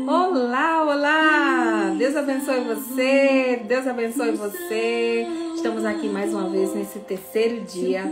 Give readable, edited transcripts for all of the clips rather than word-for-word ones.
Olá, olá! Deus abençoe você, Deus abençoe você. Estamos aqui mais uma vez nesse terceiro dia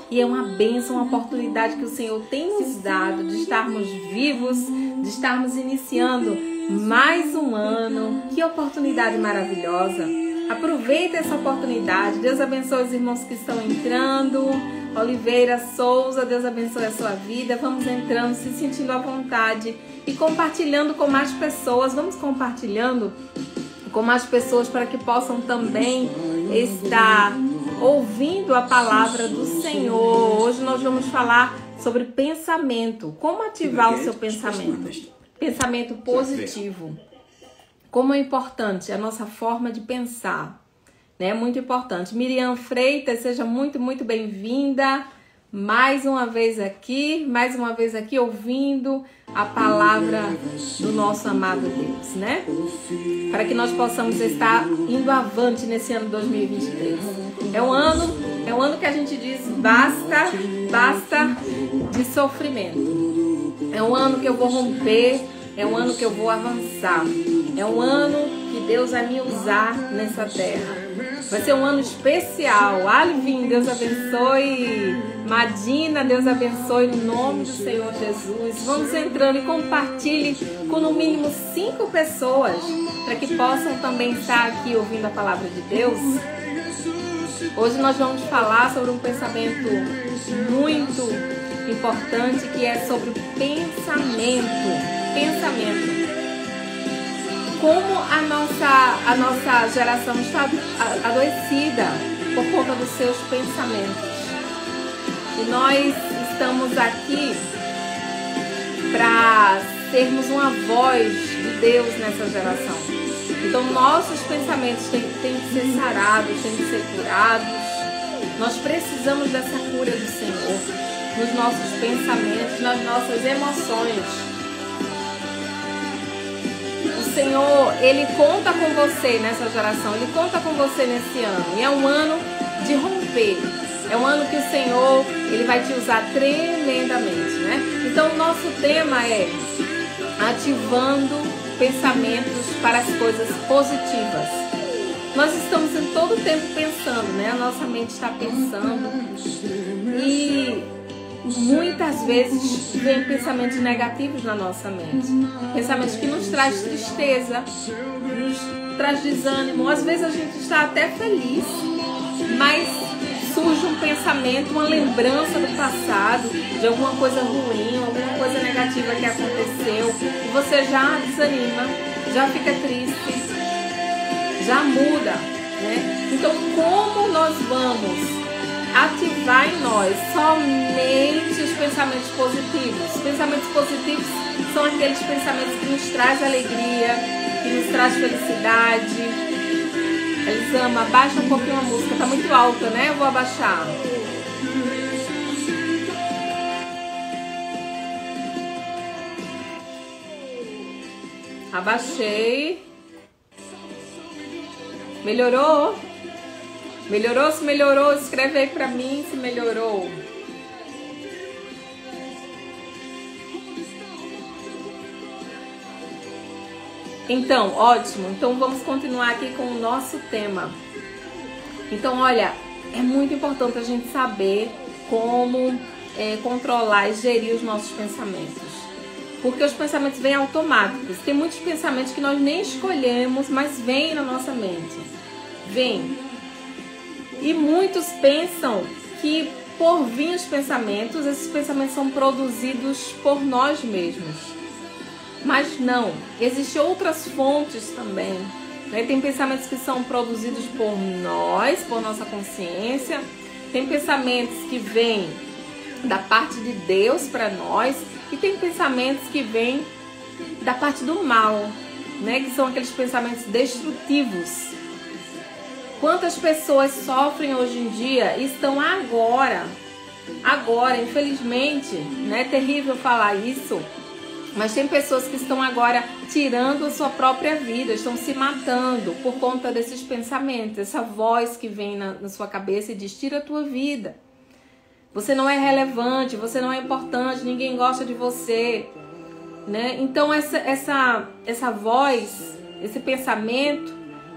e é uma bênção, uma oportunidade que o Senhor tem nos dado de estarmos vivos, de estarmos iniciando mais um ano. Que oportunidade maravilhosa! Aproveita essa oportunidade. Deus abençoe os irmãos que estão entrando. Oliveira Souza, Deus abençoe a sua vida. Vamos entrando, se sentindo à vontade e compartilhando com mais pessoas. Vamos compartilhando com mais pessoas para que possam também estar ouvindo a palavra do Senhor. Hoje nós vamos falar sobre pensamento. Como ativar o seu pensamento? Pensamento positivo. Como é importante a nossa forma de pensar. É muito importante. Miriam Freitas, seja muito bem-vinda. Mais uma vez aqui ouvindo a palavra do nosso amado Deus, né? Para que nós possamos estar indo avante nesse ano 2023. É um ano que a gente diz basta de sofrimento. É um ano que eu vou romper, é um ano que eu vou avançar. É um ano que Deus vai me usar nessa terra. Vai ser um ano especial. Alvin, Deus abençoe. Madina, Deus abençoe no nome do Senhor Jesus. Vamos entrando e compartilhe com no mínimo 5 pessoas para que possam também estar aqui ouvindo a palavra de Deus. Hoje nós vamos falar sobre um pensamento muito importante que é sobre o pensamento. Como a nossa geração está adoecida por conta dos seus pensamentos. E nós estamos aqui para sermos uma voz de Deus nessa geração. Então nossos pensamentos têm que ser sarados, têm que ser curados. Nós precisamos dessa cura do Senhor nos nossos pensamentos, nas nossas emoções. O Senhor, Ele conta com você nessa geração, Ele conta com você nesse ano. E é um ano de romper. É um ano que o Senhor, Ele vai te usar tremendamente, né? Então, o nosso tema é ativando pensamentos para as coisas positivas. Nós estamos em todo o tempo pensando, né? A nossa mente está pensando. E muitas vezes vem pensamentos negativos na nossa mente. Pensamentos que nos traz tristeza, nos traz desânimo. Às vezes a gente está até feliz, mas surge um pensamento, uma lembrança do passado, de alguma coisa ruim, alguma coisa negativa que aconteceu, e você já desanima, já fica triste, já muda, né? Então, como nós vamos ativar em nós somente os pensamentos positivos? Os pensamentos positivos são aqueles pensamentos que nos trazem alegria, que nos trazem felicidade. Elisama, abaixa um pouquinho a música, tá muito alta, né? Eu vou abaixar. Abaixei. Melhorou? Melhorou? Se melhorou, escreve aí pra mim se melhorou. Então, ótimo. Então vamos continuar aqui com o nosso tema. Então, olha, é muito importante a gente saber como controlar e gerir os nossos pensamentos. Porque os pensamentos vêm automáticos. Tem muitos pensamentos que nós nem escolhemos, mas vêm na nossa mente. Vêm. E muitos pensam que por vir os pensamentos, esses pensamentos são produzidos por nós mesmos. Mas não, existem outras fontes também. Né? Tem pensamentos que são produzidos por nós, por nossa consciência. Tem pensamentos que vêm da parte de Deus para nós. E tem pensamentos que vêm da parte do mal, né? Que são aqueles pensamentos destrutivos. Quantas pessoas sofrem hoje em dia e estão agora, infelizmente, né? É terrível falar isso, mas tem pessoas que estão agora tirando a sua própria vida, estão se matando por conta desses pensamentos, essa voz que vem na sua cabeça e diz: tira a tua vida. Você não é relevante, você não é importante, ninguém gosta de você. né? Então essa voz, esse pensamento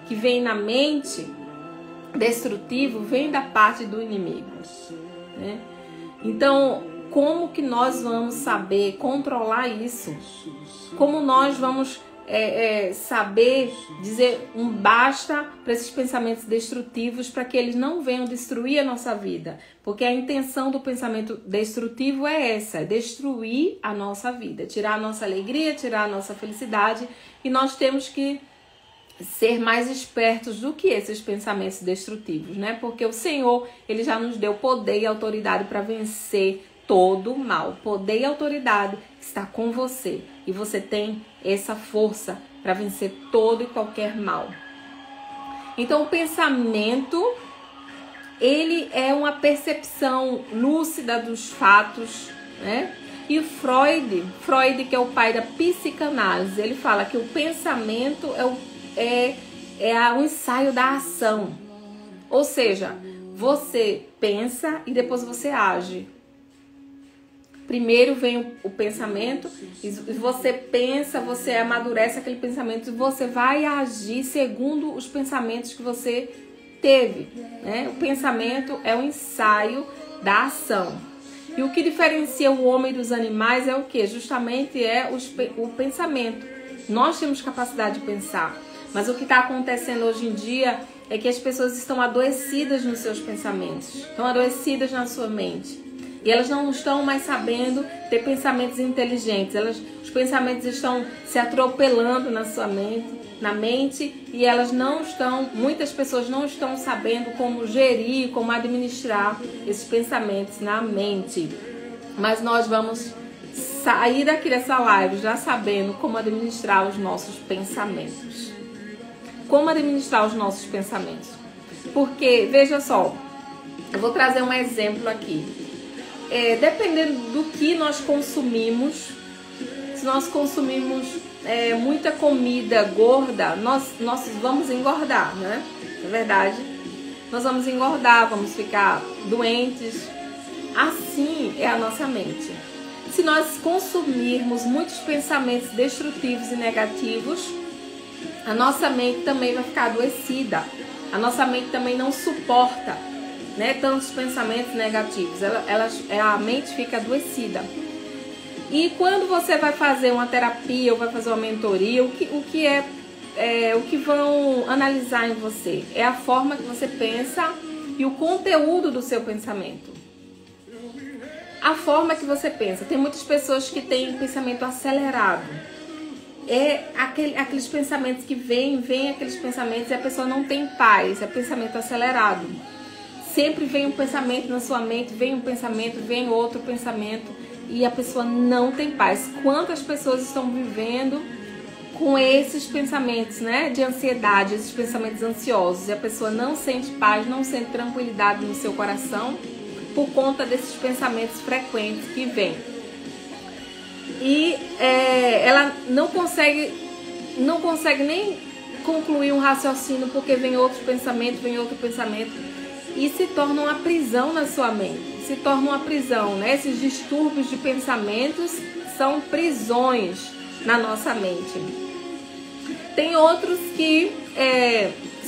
que vem na mente destrutivo vem da parte do inimigo, né? Então, como que nós vamos saber controlar isso? Como nós vamos saber dizer um basta para esses pensamentos destrutivos, para que eles não venham destruir a nossa vida? Porque a intenção do pensamento destrutivo é essa, é destruir a nossa vida, tirar a nossa alegria, tirar a nossa felicidade, e nós temos que ser mais espertos do que esses pensamentos destrutivos, né? Porque o Senhor, Ele já nos deu poder e autoridade para vencer todo o mal. Poder e autoridade está com você, e você tem essa força para vencer todo e qualquer mal. Então o pensamento, ele é uma percepção lúcida dos fatos, né? E Freud, que é o pai da psicanálise, ele fala que o pensamento é o ensaio da ação. Ou seja, você pensa e depois você age. Primeiro vem o pensamento, e você pensa, você amadurece aquele pensamento e você vai agir segundo os pensamentos que você teve, né? O pensamento é o ensaio da ação. E o que diferencia o homem dos animais é o quê? Justamente o pensamento. Nós temos capacidade de pensar, mas o que está acontecendo hoje em dia é que as pessoas estão adoecidas nos seus pensamentos, estão adoecidas na sua mente. E elas não estão mais sabendo ter pensamentos inteligentes. Os pensamentos estão se atropelando na mente, e muitas pessoas não estão sabendo como gerir, como administrar esses pensamentos na mente. Mas nós vamos sair daqui dessa live já sabendo como administrar os nossos pensamentos. Como administrar os nossos pensamentos. Porque, veja só, eu vou trazer um exemplo aqui. Dependendo do que nós consumimos, se nós consumimos muita comida gorda, nós vamos engordar, né? É verdade. Nós vamos engordar, vamos ficar doentes. Assim é a nossa mente. Se nós consumirmos muitos pensamentos destrutivos e negativos, a nossa mente também vai ficar adoecida. A nossa mente também não suporta, né, tantos pensamentos negativos. A mente fica adoecida. E quando você vai fazer uma terapia ou vai fazer uma mentoria, o que vão analisar em você é a forma que você pensa e o conteúdo do seu pensamento. A forma que você pensa. Tem muitas pessoas que têm pensamento acelerado. Aqueles pensamentos que vêm aqueles pensamentos e a pessoa não tem paz. É pensamento acelerado. Sempre vem um pensamento na sua mente, vem um pensamento, vem outro pensamento, e a pessoa não tem paz. Quantas pessoas estão vivendo com esses pensamentos, né, de ansiedade, esses pensamentos ansiosos, e a pessoa não sente paz, não sente tranquilidade no seu coração por conta desses pensamentos frequentes que vêm. E ela não consegue nem concluir um raciocínio, porque vem outro pensamento, e se torna uma prisão na sua mente. Se torna uma prisão, né? Esses distúrbios de pensamentos são prisões na nossa mente. Tem outros que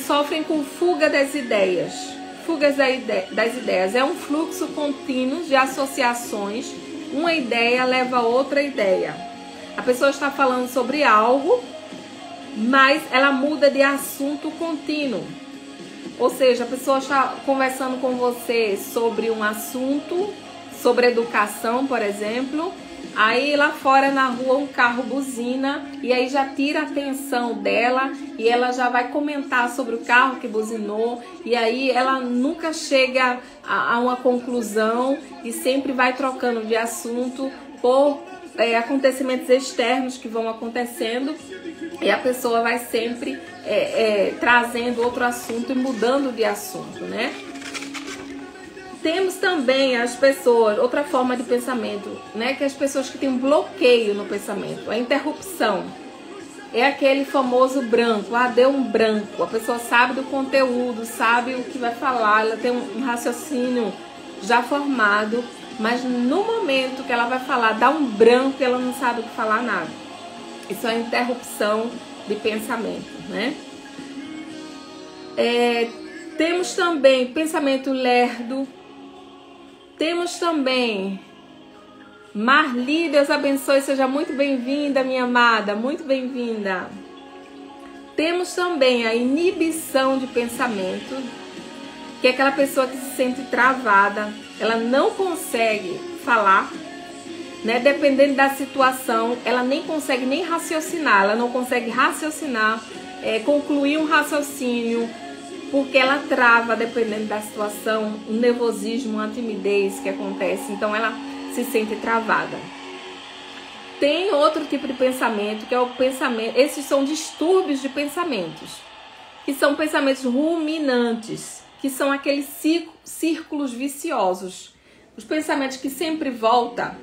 sofrem com fuga das ideias. Fugas das ideias. É um fluxo contínuo de associações. Uma ideia leva a outra ideia. A pessoa está falando sobre algo, mas ela muda de assunto contínuo. Ou seja, a pessoa está conversando com você sobre um assunto, sobre educação, por exemplo. Aí lá fora na rua um carro buzina, e aí já tira a atenção dela, e ela já vai comentar sobre o carro que buzinou, e aí ela nunca chega a uma conclusão e sempre vai trocando de assunto por acontecimentos externos que vão acontecendo, e a pessoa vai sempre trazendo outro assunto e mudando de assunto, né? Temos também as pessoas, outra forma de pensamento, né? Que as pessoas que têm um bloqueio no pensamento, a interrupção. É aquele famoso branco, deu um branco. A pessoa sabe do conteúdo, sabe o que vai falar, ela tem um raciocínio já formado, mas no momento que ela vai falar, dá um branco e ela não sabe o que falar nada. Isso é interrupção de pensamento, né? Temos também pensamento lerdo. Temos também Marli, Deus abençoe, seja muito bem-vinda, minha amada, muito bem-vinda. Temos também a inibição de pensamento, que é aquela pessoa que se sente travada, ela não consegue falar, né? Dependendo da situação, ela nem consegue nem raciocinar, ela não consegue raciocinar, concluir um raciocínio, porque ela trava dependendo da situação, um nervosismo, uma timidez que acontece, então ela se sente travada. Tem outro tipo de pensamento, que é o pensamento, esses são distúrbios de pensamentos, que são pensamentos ruminantes, que são aqueles círculos viciosos, os pensamentos que sempre voltam.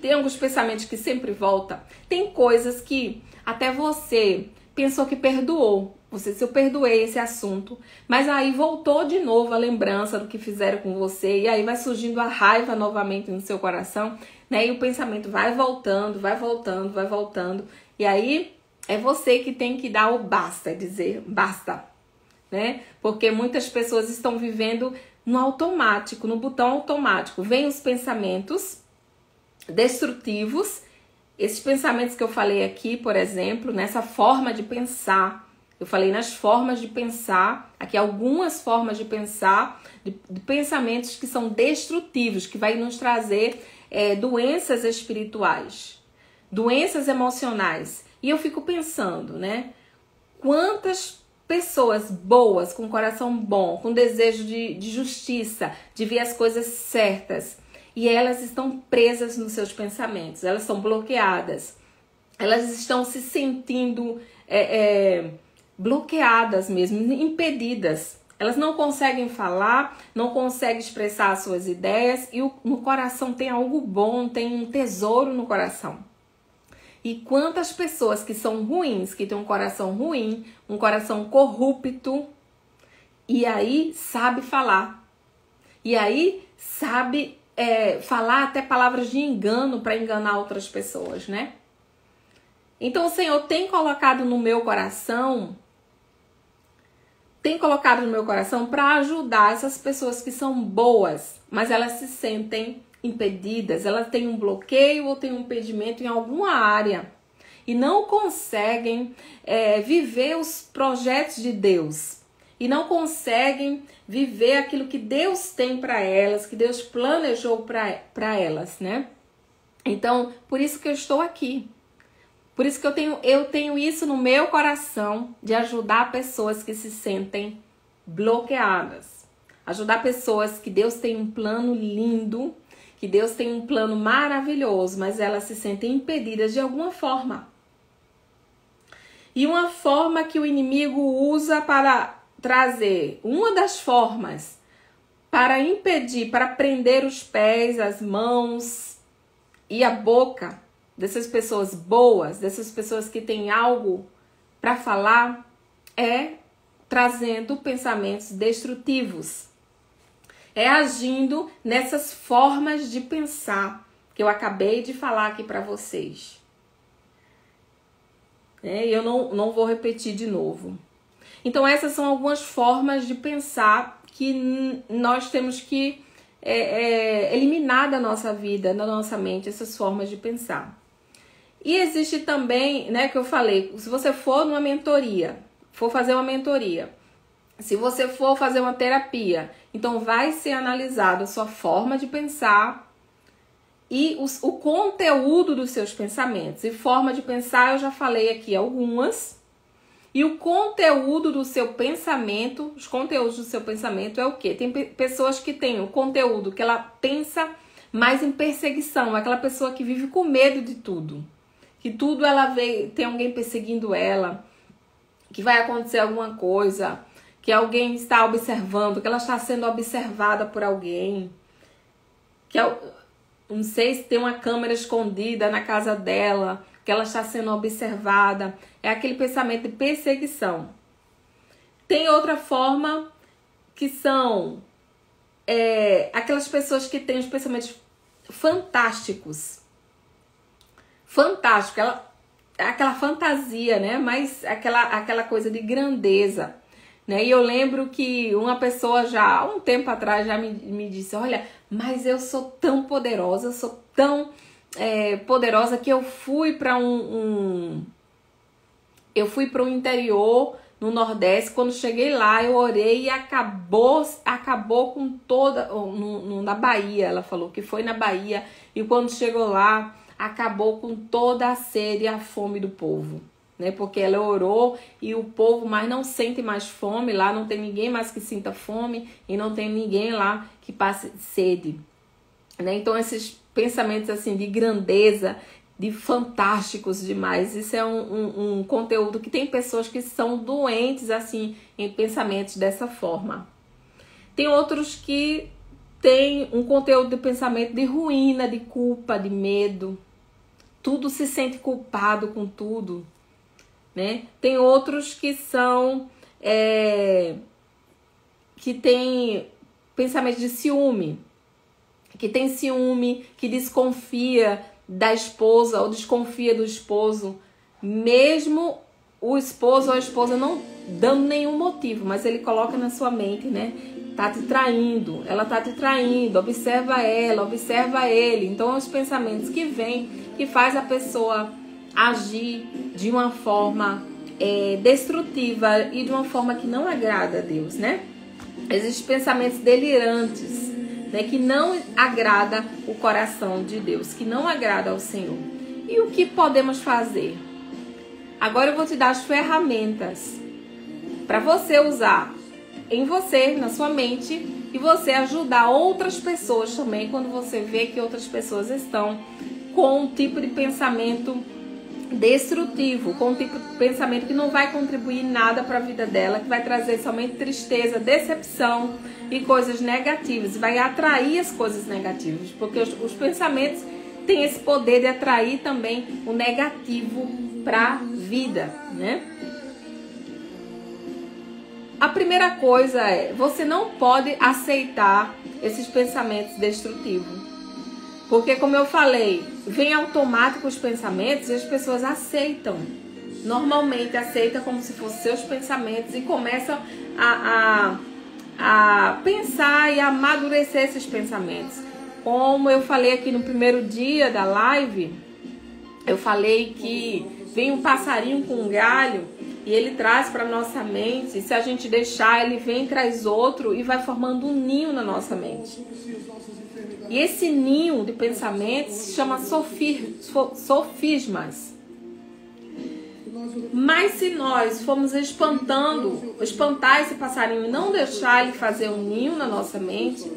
Tem alguns pensamentos que sempre voltam. Tem coisas que até você pensou que perdoou. Eu perdoei esse assunto, mas aí voltou de novo a lembrança do que fizeram com você, e aí vai surgindo a raiva novamente no seu coração, né? E o pensamento vai voltando, vai voltando, vai voltando, e aí é você que tem que dar o basta, dizer basta, né? Porque muitas pessoas estão vivendo no automático, no botão automático. Vem os pensamentos destrutivos, esses pensamentos que eu falei aqui, por exemplo, nessa forma de pensar. Eu falei nas formas de pensar, aqui algumas formas de pensar, de pensamentos que são destrutivos, que vai nos trazer doenças espirituais, doenças emocionais. E eu fico pensando, né? Quantas pessoas boas, com coração bom, com desejo de justiça, de ver as coisas certas, e elas estão presas nos seus pensamentos, elas são bloqueadas, elas estão se sentindo bloqueadas mesmo, impedidas. Elas não conseguem falar, não conseguem expressar as suas ideias, e no coração tem algo bom, tem um tesouro no coração. E quantas pessoas que são ruins, que têm um coração ruim, um coração corrupto, e aí sabe falar. E aí sabe falar até palavras de engano para enganar outras pessoas, né? Então o Senhor tem colocado no meu coração para ajudar essas pessoas que são boas, mas elas se sentem impedidas, elas têm um bloqueio ou têm um impedimento em alguma área e não conseguem viver os projetos de Deus, e não conseguem viver aquilo que Deus tem para elas, que Deus planejou para elas, né? Então, por isso que eu estou aqui. Por isso que eu tenho isso no meu coração, de ajudar pessoas que se sentem bloqueadas. Ajudar pessoas que Deus tem um plano lindo, que Deus tem um plano maravilhoso, mas elas se sentem impedidas de alguma forma. E uma forma que o inimigo usa para trazer, uma das formas para impedir, para prender os pés, as mãos e a boca dessas pessoas boas, dessas pessoas que têm algo para falar, é trazendo pensamentos destrutivos. É agindo nessas formas de pensar que eu acabei de falar aqui para vocês. Eu não vou repetir de novo. Então essas são algumas formas de pensar que nós temos que eliminar da nossa vida, da nossa mente, essas formas de pensar. E existe também, né, que eu falei, se você for numa mentoria, for fazer uma mentoria, se você for fazer uma terapia, então vai ser analisado a sua forma de pensar e o conteúdo dos seus pensamentos. E forma de pensar, eu já falei aqui algumas. E o conteúdo do seu pensamento, os conteúdos do seu pensamento é o quê? Tem pessoas que têm o conteúdo que ela pensa mais em perseguição, aquela pessoa que vive com medo de tudo. Que tudo ela vê, tem alguém perseguindo ela, que vai acontecer alguma coisa, que alguém está observando, que ela está sendo observada por alguém, que não sei se tem uma câmera escondida na casa dela, que ela está sendo observada. É aquele pensamento de perseguição. Tem outra forma que são aquelas pessoas que têm os pensamentos fantásticos. Fantástico, aquela fantasia, né? Mas aquela coisa de grandeza, né? E eu lembro que uma pessoa já há um tempo atrás já me disse, olha, mas eu sou tão poderosa, eu sou tão poderosa que eu fui para um interior no Nordeste. Quando cheguei lá, eu orei e acabou com toda... na Bahia, ela falou que foi na Bahia. E quando chegou lá, acabou com toda a sede e a fome do povo, né? Porque ela orou e o povo mais não sente mais fome. Lá não tem ninguém mais que sinta fome e não tem ninguém lá que passe sede, né? Então esses pensamentos assim de grandeza, de fantásticos demais, isso é um conteúdo que tem pessoas que são doentes assim em pensamentos dessa forma. Tem outros que têm um conteúdo de pensamento de ruína, de culpa, de medo. Tudo se sente culpado com tudo, né? Tem outros que são que tem pensamento de ciúme, que tem ciúme, que desconfia da esposa ou desconfia do esposo, mesmo o esposo ou a esposa não dando nenhum motivo, mas ele coloca na sua mente, né? Tá te traindo, ela tá te traindo, observa ela, observa ele. Então, os pensamentos que vêm, que faz a pessoa agir de uma forma destrutiva e de uma forma que não agrada a Deus, né? Existem pensamentos delirantes, né, que não agrada o coração de Deus, que não agrada ao Senhor. E o que podemos fazer? Agora eu vou te dar as ferramentas para você usar em você, na sua mente, e você ajudar outras pessoas também quando você vê que outras pessoas estão com um tipo de pensamento destrutivo, com um tipo de pensamento que não vai contribuir nada para a vida dela, que vai trazer somente tristeza, decepção e coisas negativas, vai atrair as coisas negativas, porque os pensamentos têm esse poder de atrair também o negativo para a vida, né? A primeira coisa você não pode aceitar esses pensamentos destrutivos. Porque, como eu falei, vem automático os pensamentos e as pessoas aceitam. Normalmente aceitam como se fossem seus pensamentos e começam a pensar e a amadurecer esses pensamentos. Como eu falei aqui no primeiro dia da live, eu falei que vem um passarinho com um galho e ele traz para nossa mente. Se a gente deixar, ele vem, traz outro e vai formando um ninho na nossa mente. E esse ninho de pensamentos se chama sofismas. Mas se nós formos espantar esse passarinho e não deixar ele fazer um ninho na nossa mente,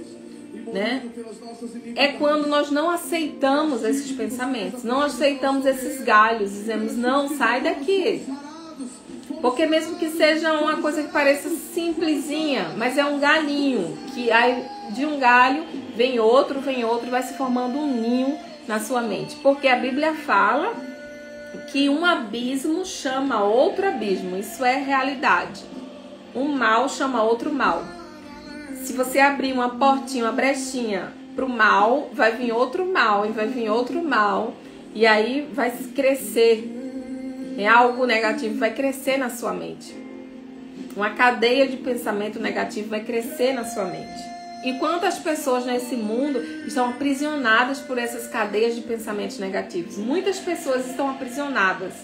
né? É quando nós não aceitamos esses pensamentos, não aceitamos esses galhos, dizemos, não, sai daqui. Porque mesmo que seja uma coisa que pareça simplesinha, mas é um galinho, que aí de um galho vem outro, e vai se formando um ninho na sua mente. Porque a Bíblia fala que um abismo chama outro abismo, isso é realidade. Um mal chama outro mal. Se você abrir uma portinha, uma brechinha para o mal, vai vir outro mal, e vai vir outro mal, e aí vai crescer. Algo negativo vai crescer na sua mente. Uma cadeia de pensamento negativo vai crescer na sua mente. E quantas pessoas nesse mundo estão aprisionadas por essas cadeias de pensamentos negativos? Muitas pessoas estão aprisionadas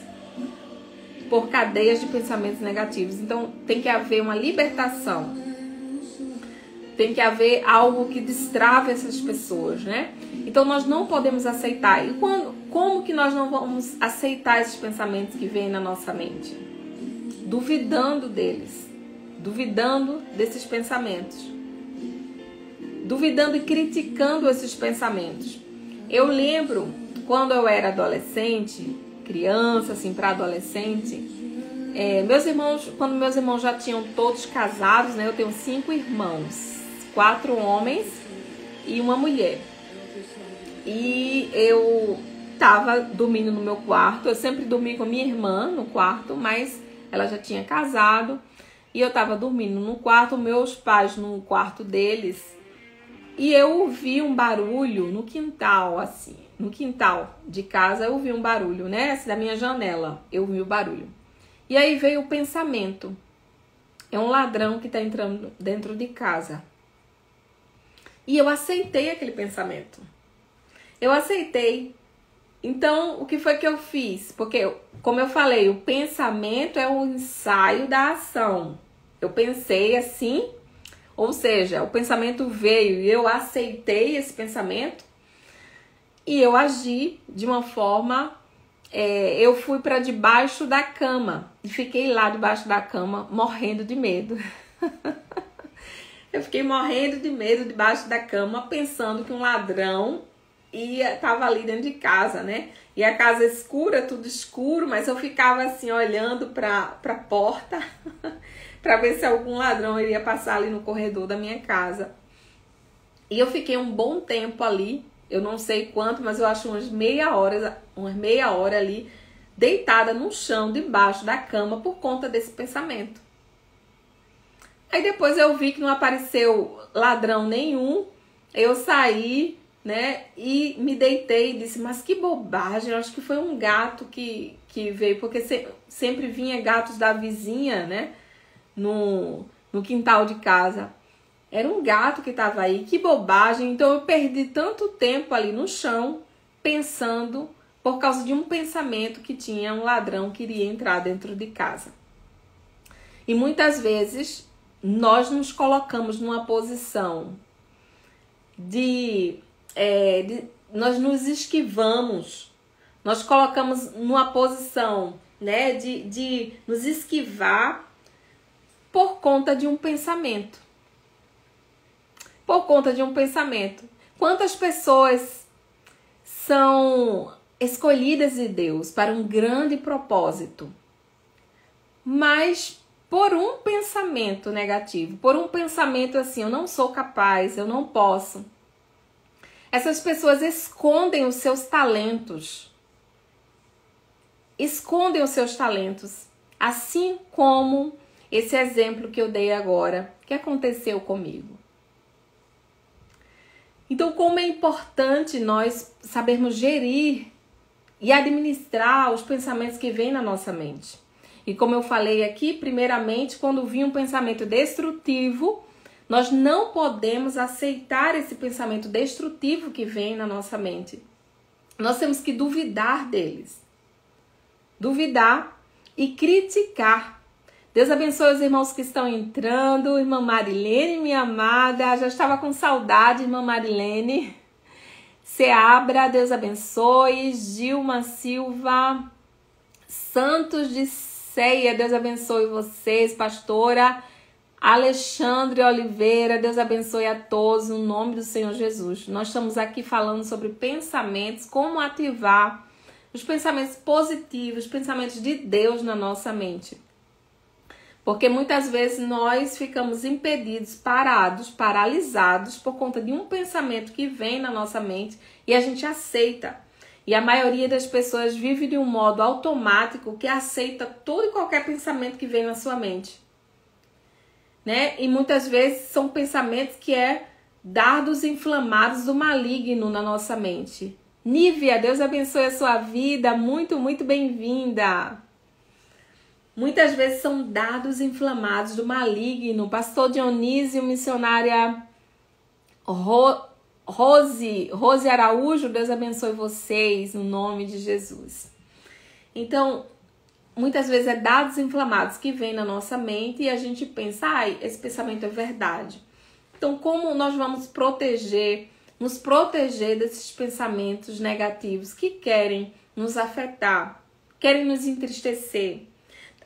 por cadeias de pensamentos negativos. Então tem que haver uma libertação. Tem que haver algo que destrave essas pessoas, né? Então nós não podemos aceitar. E como que nós não vamos aceitar esses pensamentos que vêm na nossa mente? Duvidando deles. Duvidando desses pensamentos. Duvidando e criticando esses pensamentos. Eu lembro quando eu era adolescente, criança, assim, para adolescente, quando meus irmãos já tinham todos casados, né? Eu tenho 5 irmãos, 4 homens e uma mulher. E eu tava dormindo no meu quarto. Eu sempre dormi com minha irmã no quarto, mas ela já tinha casado. E eu tava dormindo no quarto, meus pais no quarto deles. E eu ouvi um barulho no quintal, assim. No quintal de casa eu ouvi um barulho, né? Da minha janela eu ouvi o barulho. E aí veio o pensamento. É um ladrão que está entrando dentro de casa. E eu aceitei aquele pensamento. Eu aceitei. Então, o que foi que eu fiz? Porque, como eu falei, o pensamento é um ensaio da ação. Eu pensei assim, ou seja, o pensamento veio e eu aceitei esse pensamento e eu agi de uma forma... eu fui para debaixo da cama e fiquei lá debaixo da cama morrendo de medo. Eu fiquei morrendo de medo debaixo da cama, pensando que um ladrão tava ali dentro de casa, né? E a casa escura, tudo escuro, mas eu ficava assim olhando para a porta para ver se algum ladrão iria passar ali no corredor da minha casa. E eu fiquei um bom tempo ali, eu não sei quanto, mas eu acho umas meia hora ali, deitada no chão, debaixo da cama, por conta desse pensamento. Aí depois eu vi que não apareceu ladrão nenhum, eu saí, né, e me deitei e disse, mas que bobagem, eu acho que foi um gato que veio, porque sempre vinha gatos da vizinha, né, no quintal de casa. Era um gato que estava aí, que bobagem. Então eu perdi tanto tempo ali no chão, pensando, por causa de um pensamento que tinha um ladrão que iria entrar dentro de casa. E muitas vezes nós nos colocamos numa posição nós nos esquivamos, nós colocamos numa posição, né, de nos esquivar por conta de um pensamento. Por conta de um pensamento. Quantas pessoas são escolhidas de Deus para um grande propósito, mas por um pensamento negativo, por um pensamento assim, eu não sou capaz, eu não posso. Essas pessoas escondem os seus talentos. Escondem os seus talentos. Assim como esse exemplo que eu dei agora, que aconteceu comigo. Então, como é importante nós sabermos gerir e administrar os pensamentos que vêm na nossa mente. E como eu falei aqui, primeiramente, quando vir um pensamento destrutivo, nós não podemos aceitar esse pensamento destrutivo que vem na nossa mente. Nós temos que duvidar deles. Duvidar e criticar. Deus abençoe os irmãos que estão entrando. Irmã Marilene, minha amada. Já estava com saudade, irmã Marilene. Seabra, Deus abençoe. Gilma Silva. Santos de Ceia, Deus abençoe vocês. Pastora Alexandre Oliveira, Deus abençoe a todos, no nome do Senhor Jesus. Nós estamos aqui falando sobre pensamentos, como ativar os pensamentos positivos, os pensamentos de Deus na nossa mente. Porque muitas vezes nós ficamos impedidos, parados, paralisados por conta de um pensamento que vem na nossa mente e a gente aceita. E a maioria das pessoas vive de um modo automático que aceita todo e qualquer pensamento que vem na sua mente. Né? E muitas vezes são pensamentos que dardos inflamados do maligno na nossa mente. Nívia, Deus abençoe a sua vida, muito, muito bem-vinda. Muitas vezes são dardos inflamados do maligno. Pastor Dionísio, missionária Rose Araújo, Deus abençoe vocês, no nome de Jesus. Então, muitas vezes dardos inflamados que vêm na nossa mente e a gente pensa, esse pensamento é verdade. Então, como nós vamos nos proteger desses pensamentos negativos que querem nos afetar, querem nos entristecer?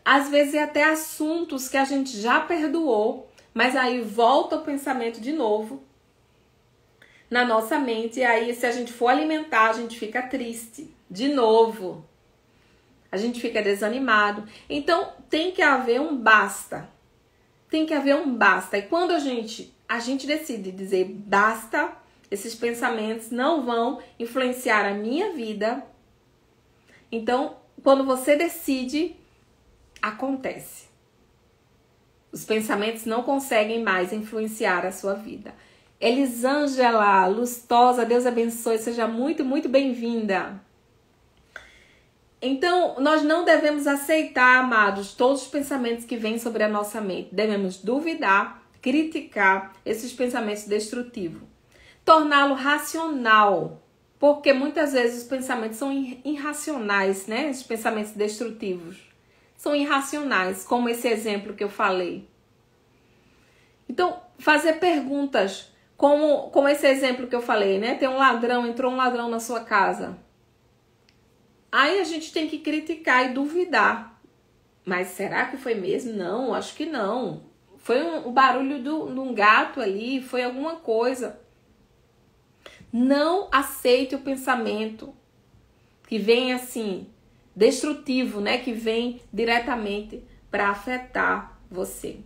Às vezes é até assuntos que a gente já perdoou, mas aí volta o pensamento de novo na nossa mente. E aí, se a gente for alimentar, a gente fica triste de novo. A gente fica desanimado. Então, tem que haver um basta. Tem que haver um basta. E quando a gente decide dizer basta, esses pensamentos não vão influenciar a minha vida. Então, quando você decide, acontece. Os pensamentos não conseguem mais influenciar a sua vida. Elisângela, Lustosa, Deus abençoe, seja muito, muito bem-vinda. Então, nós não devemos aceitar, amados, todos os pensamentos que vêm sobre a nossa mente. Devemos duvidar, criticar esses pensamentos destrutivos. Torná-lo racional, porque muitas vezes os pensamentos são irracionais, né? Esses pensamentos destrutivos são irracionais, como esse exemplo que eu falei. Então, fazer perguntas, como esse exemplo que eu falei, né? Tem um ladrão, entrou um ladrão na sua casa. Aí a gente tem que criticar e duvidar. Mas será que foi mesmo? Não, acho que não. Foi um barulho de um gato ali, foi alguma coisa. Não aceite o pensamento que vem assim, destrutivo, né? Que vem diretamente para afetar você.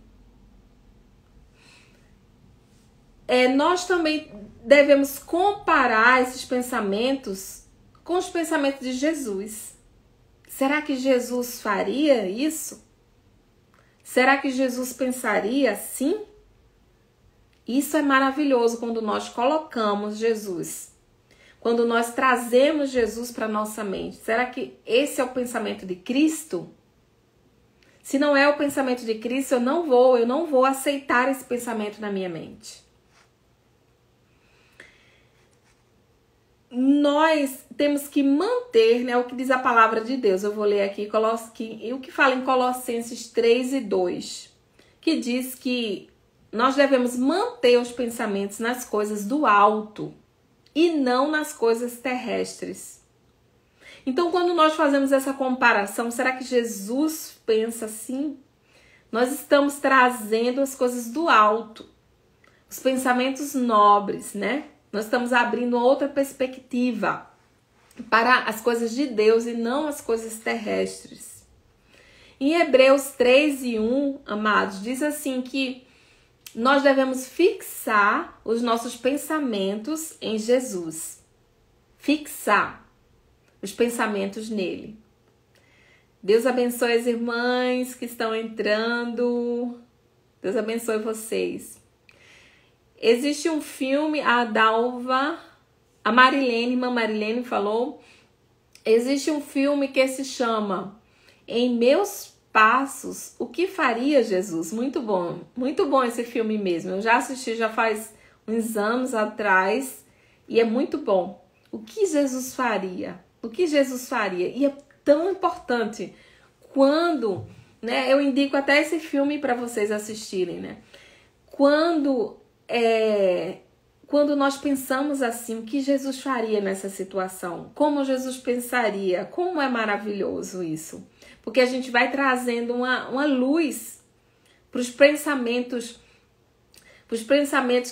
Nós também devemos comparar esses pensamentos com os pensamentos de Jesus. Será que Jesus faria isso? Será que Jesus pensaria assim? Isso é maravilhoso quando nós colocamos Jesus. Quando nós trazemos Jesus para nossa mente. Será que esse é o pensamento de Cristo? Se não é o pensamento de Cristo, eu não vou aceitar esse pensamento na minha mente. Nós temos que manter, né, o que diz a palavra de Deus. Eu vou ler aqui o que fala em Colossenses 3:2, que diz que nós devemos manter os pensamentos nas coisas do alto e não nas coisas terrestres. Então, quando nós fazemos essa comparação, será que Jesus pensa assim? Nós estamos trazendo as coisas do alto, os pensamentos nobres, né? Nós estamos abrindo outra perspectiva para as coisas de Deus e não as coisas terrestres. Em Hebreus 3:1, amados, diz assim que nós devemos fixar os nossos pensamentos em Jesus. Fixar os pensamentos nele. Deus abençoe as irmãs que estão entrando. Deus abençoe vocês. Existe um filme, a Dalva, a Marilene, irmã Marilene falou, existe um filme que se chama Em Meus Passos, O que Faria Jesus? Muito bom esse filme mesmo. Eu já assisti já faz uns anos atrás e é muito bom. O que Jesus faria? O que Jesus faria? E é tão importante quando, né, eu indico até esse filme para vocês assistirem, né? Quando nós pensamos assim, o que Jesus faria nessa situação? Como Jesus pensaria? Como é maravilhoso isso? Porque a gente vai trazendo uma luz para os pensamentos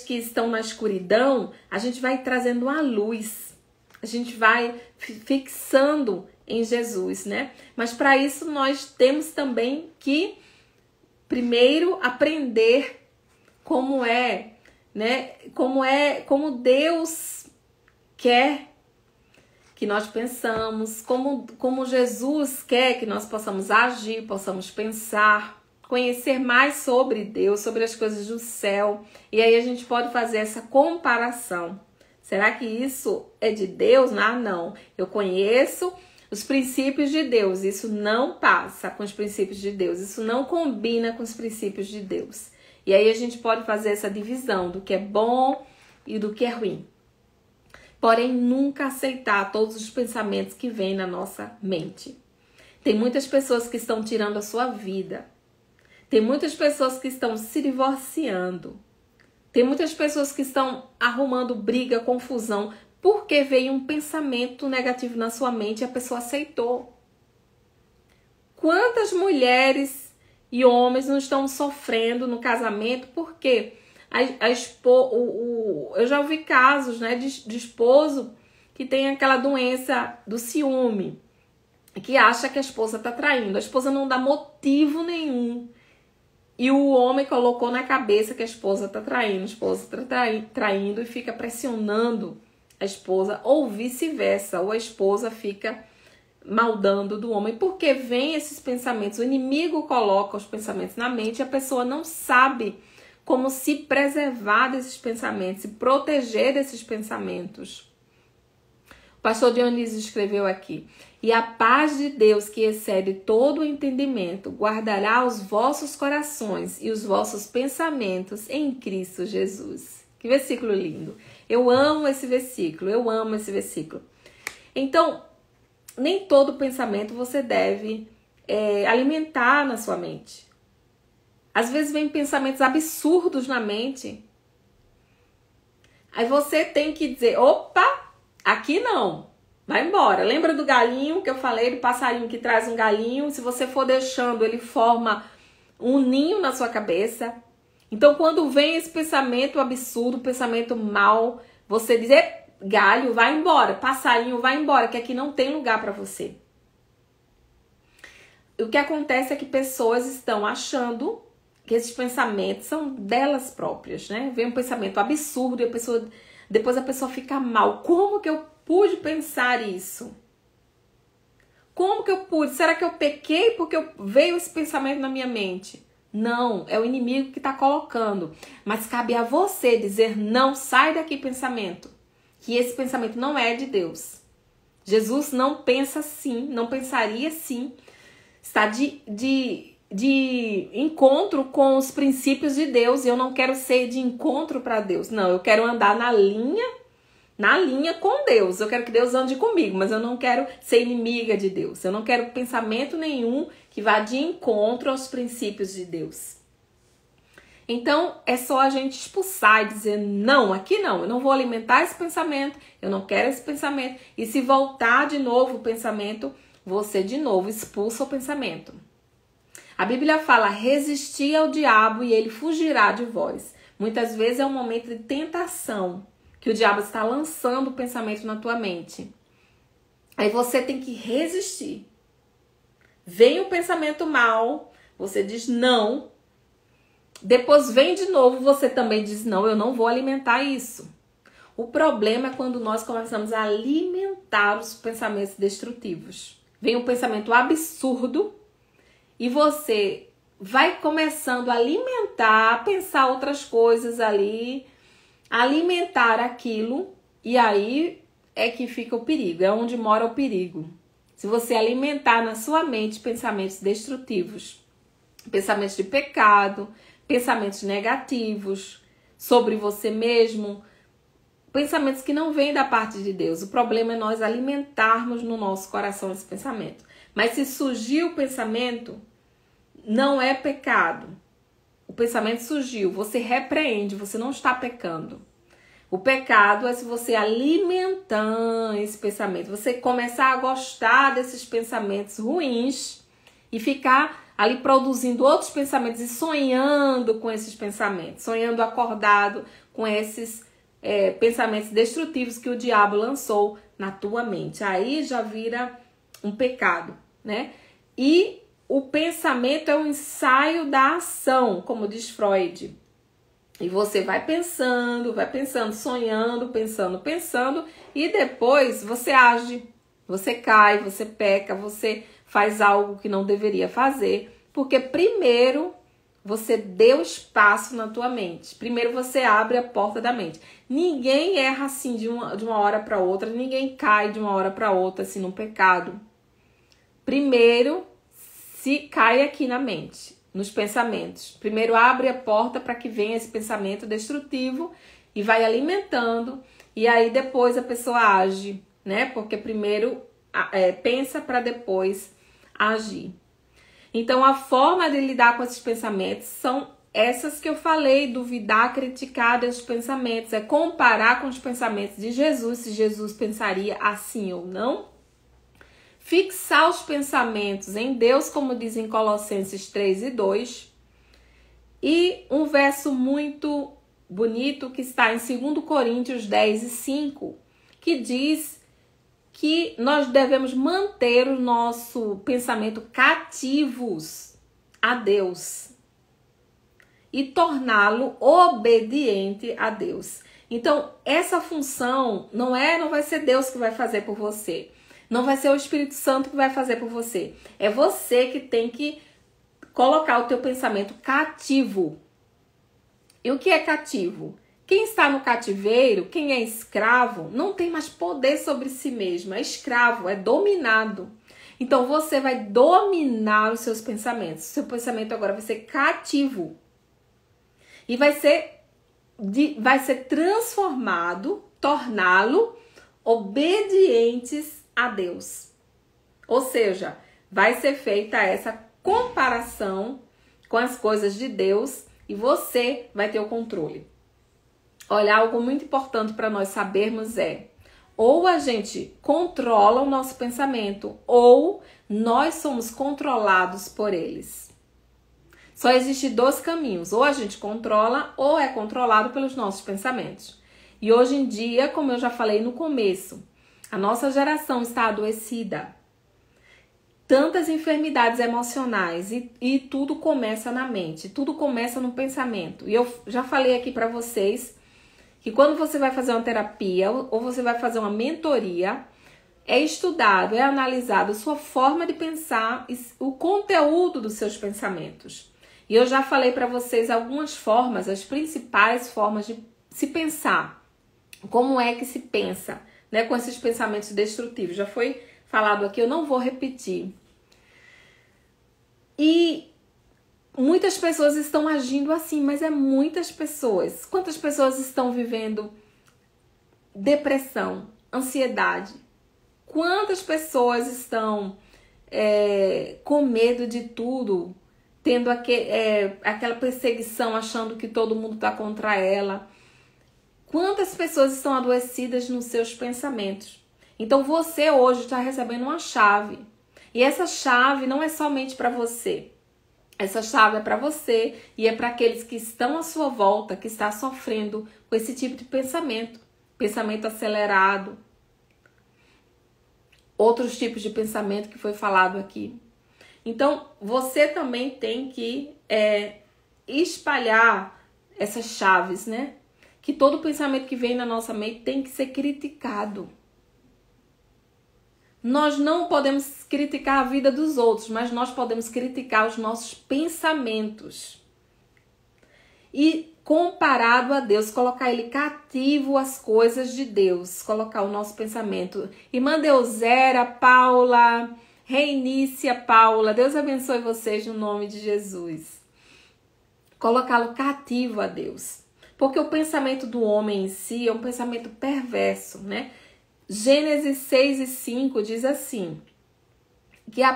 que estão na escuridão, a gente vai trazendo uma luz. A gente vai fixando em Jesus, né? Mas para isso nós temos também que primeiro aprender como é, né? Como Deus quer que nós pensamos, como Jesus quer que nós possamos agir, possamos pensar, conhecer mais sobre Deus, sobre as coisas do céu. E aí a gente pode fazer essa comparação. Será que isso é de Deus? Não. Eu conheço os princípios de Deus. Isso não passa com os princípios de Deus. Isso não combina com os princípios de Deus. E aí a gente pode fazer essa divisão do que é bom e do que é ruim. Porém, nunca aceitar todos os pensamentos que vêm na nossa mente. Tem muitas pessoas que estão tirando a sua vida. Tem muitas pessoas que estão se divorciando. Tem muitas pessoas que estão arrumando briga, confusão, porque veio um pensamento negativo na sua mente e a pessoa aceitou. Quantas mulheres e homens não estão sofrendo no casamento porque eu já ouvi casos, né, de esposo que tem aquela doença do ciúme, que acha que a esposa está traindo. A esposa não dá motivo nenhum. E o homem colocou na cabeça que a esposa está traindo, a esposa está traindo e fica pressionando a esposa, ou vice-versa, ou a esposa fica maldando do homem, porque vem esses pensamentos, o inimigo coloca os pensamentos na mente e a pessoa não sabe como se preservar desses pensamentos, se proteger desses pensamentos. O pastor Dionísio escreveu aqui: e a paz de Deus, que excede todo o entendimento, guardará os vossos corações e os vossos pensamentos em Cristo Jesus. Que versículo lindo. Eu amo esse versículo, eu amo esse versículo. Então, nem todo pensamento você deve alimentar na sua mente. Às vezes vem pensamentos absurdos na mente. Aí você tem que dizer, opa, aqui não, vai embora. Lembra do galinho que eu falei, do passarinho que traz um galinho? Se você for deixando, ele forma um ninho na sua cabeça. Então, quando vem esse pensamento absurdo, pensamento mal, você diz, galho, vai embora, passarinho, vai embora, que aqui não tem lugar para você. O que acontece é que pessoas estão achando que esses pensamentos são delas próprias, né? Vem um pensamento absurdo e depois a pessoa fica mal. Como que eu pude pensar isso? Como que eu pude? Será que eu pequei porque veio esse pensamento na minha mente? Não, é o inimigo que está colocando. Mas cabe a você dizer, não, sai daqui pensamento. Que esse pensamento não é de Deus. Jesus não pensa assim, não pensaria assim. Está de encontro com os princípios de Deus. E eu não quero ser de encontro para Deus. Não, eu quero andar na linha com Deus. Eu quero que Deus ande comigo, mas eu não quero ser inimiga de Deus. Eu não quero pensamento nenhum que vá de encontro aos princípios de Deus. Então, é só a gente expulsar e dizer, não, aqui não, eu não vou alimentar esse pensamento, eu não quero esse pensamento. E se voltar de novo o pensamento, você de novo expulsa o pensamento. A Bíblia fala, resistir ao diabo e ele fugirá de vós. Muitas vezes é um momento de tentação, que o diabo está lançando o pensamento na tua mente. Aí você tem que resistir. Vem o pensamento mal, você diz não. Depois vem de novo, você também diz não, eu não vou alimentar isso. O problema é quando nós começamos a alimentar os pensamentos destrutivos. Vem um pensamento absurdo e você vai começando a alimentar, a pensar outras coisas ali, alimentar aquilo, e aí é que fica o perigo, é onde mora o perigo. Se você alimentar na sua mente pensamentos destrutivos, pensamentos de pecado, pensamentos negativos sobre você mesmo, pensamentos que não vêm da parte de Deus. O problema é nós alimentarmos no nosso coração esse pensamento. Mas se surgiu o pensamento, não é pecado. O pensamento surgiu, você repreende, você não está pecando. O pecado é se você alimentar esse pensamento, você começar a gostar desses pensamentos ruins e ficar ali produzindo outros pensamentos e sonhando com esses pensamentos, sonhando acordado com esses pensamentos destrutivos que o diabo lançou na tua mente. Aí já vira um pecado, né? E o pensamento é um ensaio da ação, como diz Freud. E você vai pensando, sonhando, pensando, e depois você age, você cai, você peca, você faz algo que não deveria fazer, porque primeiro você deu espaço na tua mente. Primeiro você abre a porta da mente. Ninguém erra assim de uma hora para outra, ninguém cai de uma hora para outra assim no pecado. Primeiro se cai aqui na mente, nos pensamentos. Primeiro abre a porta para que venha esse pensamento destrutivo e vai alimentando, e aí depois a pessoa age, né? Porque primeiro pensa para depois agir. Então a forma de lidar com esses pensamentos são essas que eu falei: duvidar, criticar desses pensamentos, é comparar com os pensamentos de Jesus, se Jesus pensaria assim ou não. Fixar os pensamentos em Deus, como diz em Colossenses 3:2. E um verso muito bonito que está em 2 Coríntios 10:5, que diz que nós devemos manter o nosso pensamento cativos a Deus e torná-lo obediente a Deus. Então, essa função não vai ser Deus que vai fazer por você. Não vai ser o Espírito Santo que vai fazer por você. É você que tem que colocar o teu pensamento cativo. E o que é cativo? Quem está no cativeiro, quem é escravo, não tem mais poder sobre si mesmo. É escravo, é dominado. Então você vai dominar os seus pensamentos. Seu pensamento agora vai ser cativo. E vai ser transformado, torná-lo obedientes a Deus. Ou seja, vai ser feita essa comparação com as coisas de Deus e você vai ter o controle. Olha, algo muito importante para nós sabermos é: ou a gente controla o nosso pensamento, ou nós somos controlados por eles. Só existem dois caminhos: ou a gente controla, ou é controlado pelos nossos pensamentos. E hoje em dia, como eu já falei no começo, a nossa geração está adoecida. Tantas enfermidades emocionais e tudo começa na mente, tudo começa no pensamento. E eu já falei aqui para vocês que quando você vai fazer uma terapia ou você vai fazer uma mentoria, é estudado, é analisado a sua forma de pensar, o conteúdo dos seus pensamentos. E eu já falei para vocês algumas formas, as principais formas de se pensar. Como é que se pensa, né, com esses pensamentos destrutivos? Já foi falado aqui, eu não vou repetir. E muitas pessoas estão agindo assim, mas é muitas pessoas. Quantas pessoas estão vivendo depressão, ansiedade? Quantas pessoas estão com medo de tudo, tendo aquela perseguição, achando que todo mundo está contra ela? Quantas pessoas estão adoecidas nos seus pensamentos? Então você hoje está recebendo uma chave. E essa chave não é somente para você. Essa chave é para você e é para aqueles que estão à sua volta, que está sofrendo com esse tipo de pensamento. Pensamento acelerado. Outros tipos de pensamento que foi falado aqui. Então, você também tem que espalhar essas chaves, né? Que todo pensamento que vem na nossa mente tem que ser criticado. Nós não podemos criticar a vida dos outros, mas nós podemos criticar os nossos pensamentos. E comparado a Deus, colocar ele cativo às coisas de Deus, colocar o nosso pensamento. Irmã Deusera, Paula, Reinícia, Paula, Deus abençoe vocês no nome de Jesus. Colocá-lo cativo a Deus. Porque o pensamento do homem em si é um pensamento perverso, né? Gênesis 6:5 diz assim, que a